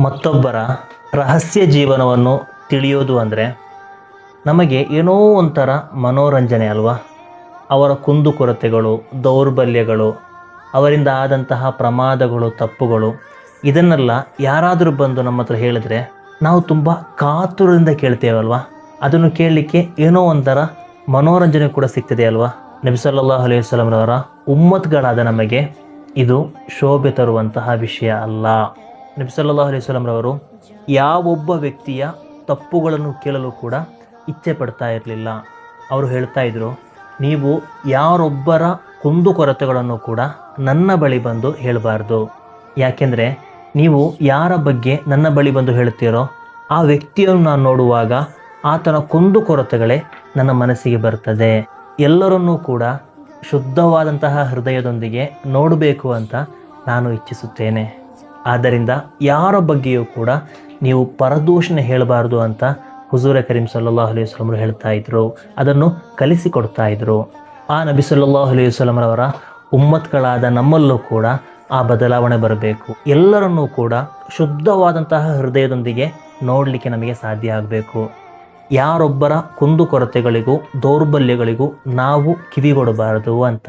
ಮತ್ತೊಬ್ಬರ ರಹಸ್ಯ ಜೀವನವನ್ನು ತಿಳಿಯೋದು ಅಂದರೆ ನಮಗೆ ಏನೋ ಒಂಥರ ಮನೋರಂಜನೆ ಅಲ್ವಾ. ಅವರ ಕುಂದುಕೊರತೆಗಳು, ದೌರ್ಬಲ್ಯಗಳು, ಅವರಿಂದ ಆದಂತಹ ಪ್ರಮಾದಗಳು, ತಪ್ಪುಗಳು, ಇದನ್ನೆಲ್ಲ ಯಾರಾದರೂ ಬಂದು ನಮ್ಮ ಹತ್ರ ಹೇಳಿದ್ರೆ ನಾವು ತುಂಬ ಕಾತುರದಿಂದ ಕೇಳ್ತೇವಲ್ವಾ. ಅದನ್ನು ಕೇಳಲಿಕ್ಕೆ ಏನೋ ಒಂಥರ ಮನೋರಂಜನೆ ಕೂಡ ಸಿಗ್ತದೆ ಅಲ್ವಾ. ನಬಿ ಸಲ್ಲಲ್ಲಾಹು ಅಲೈಹಿ ವಸಲ್ಲಂ ರವರ ಉಮ್ಮತ್ಗಳಾದ ನಮಗೆ ಇದು ಶೋಭೆ ತರುವಂತಹ ವಿಷಯ ಅಲ್ಲ. ನಬಿ ಸಲ್ಲಲ್ಲಾಹು ಅಲೈಹಿ ವಸಲ್ಲಂ ರವರು ಯಾವೊಬ್ಬ ವ್ಯಕ್ತಿಯ ತಪ್ಪುಗಳನ್ನು ಕೇಳಲು ಕೂಡ ಇಚ್ಛೆ ಪಡ್ತಾ ಇರಲಿಲ್ಲ. ಅವರು ಹೇಳ್ತಾ ಇದ್ರು, ನೀವು ಯಾರೊಬ್ಬರ ಕುಂದುಕೊರತೆಗಳನ್ನು ಕೂಡ ನನ್ನ ಬಳಿ ಬಂದು ಹೇಳಬಾರ್ದು. ಯಾಕೆಂದರೆ ನೀವು ಯಾರ ಬಗ್ಗೆ ನನ್ನ ಬಳಿ ಬಂದು ಹೇಳ್ತೀರೋ ಆ ವ್ಯಕ್ತಿಯನ್ನು ನಾನು ನೋಡುವಾಗ ಆತನ ಕುಂದುಕೊರತೆಗಳೇ ನನ್ನ ಮನಸ್ಸಿಗೆ ಬರ್ತದೆ. ಎಲ್ಲರನ್ನೂ ಕೂಡ ಶುದ್ಧವಾದಂತಹ ಹೃದಯದೊಂದಿಗೆ ನೋಡಬೇಕು ಅಂತ ನಾನು ಇಚ್ಛಿಸುತ್ತೇನೆ. ಆದ್ದರಿಂದ ಯಾರ ಬಗ್ಗೆಯೂ ಕೂಡ ನೀವು ಪರದೂಷಣೆ ಹೇಳಬಾರ್ದು ಅಂತ ಹುಜೂರ ಕರೀಂ ಸಲ್ಲಲ್ಲಾಹು ಅಲೈಹಿ ವಸಲ್ಲಂ ಹೇಳ್ತಾ ಇದ್ರು. ಅದನ್ನು ಕಲಿಸಿಕೊಡ್ತಾ ಇದ್ರು. ಆ ನಬಿ ಸಲ್ಲಲ್ಲಾಹು ಅಲೈಹಿ ವಸಲ್ಲಂ ರವರ ಉಮ್ಮತ್ಗಳಾದ ನಮ್ಮಲ್ಲೂ ಕೂಡ ಆ ಬದಲಾವಣೆ ಬರಬೇಕು. ಎಲ್ಲರನ್ನೂ ಕೂಡ ಶುದ್ಧವಾದಂತಹ ಹೃದಯದೊಂದಿಗೆ ನೋಡಲಿಕ್ಕೆ ನಮಗೆ ಸಾಧ್ಯ ಆಗಬೇಕು. ಯಾರೊಬ್ಬರ ಕುಂದುಕೊರತೆಗಳಿಗೂ ದೌರ್ಬಲ್ಯಗಳಿಗೂ ನಾವು ಕಿವಿಗೊಡಬಾರದು ಅಂತ.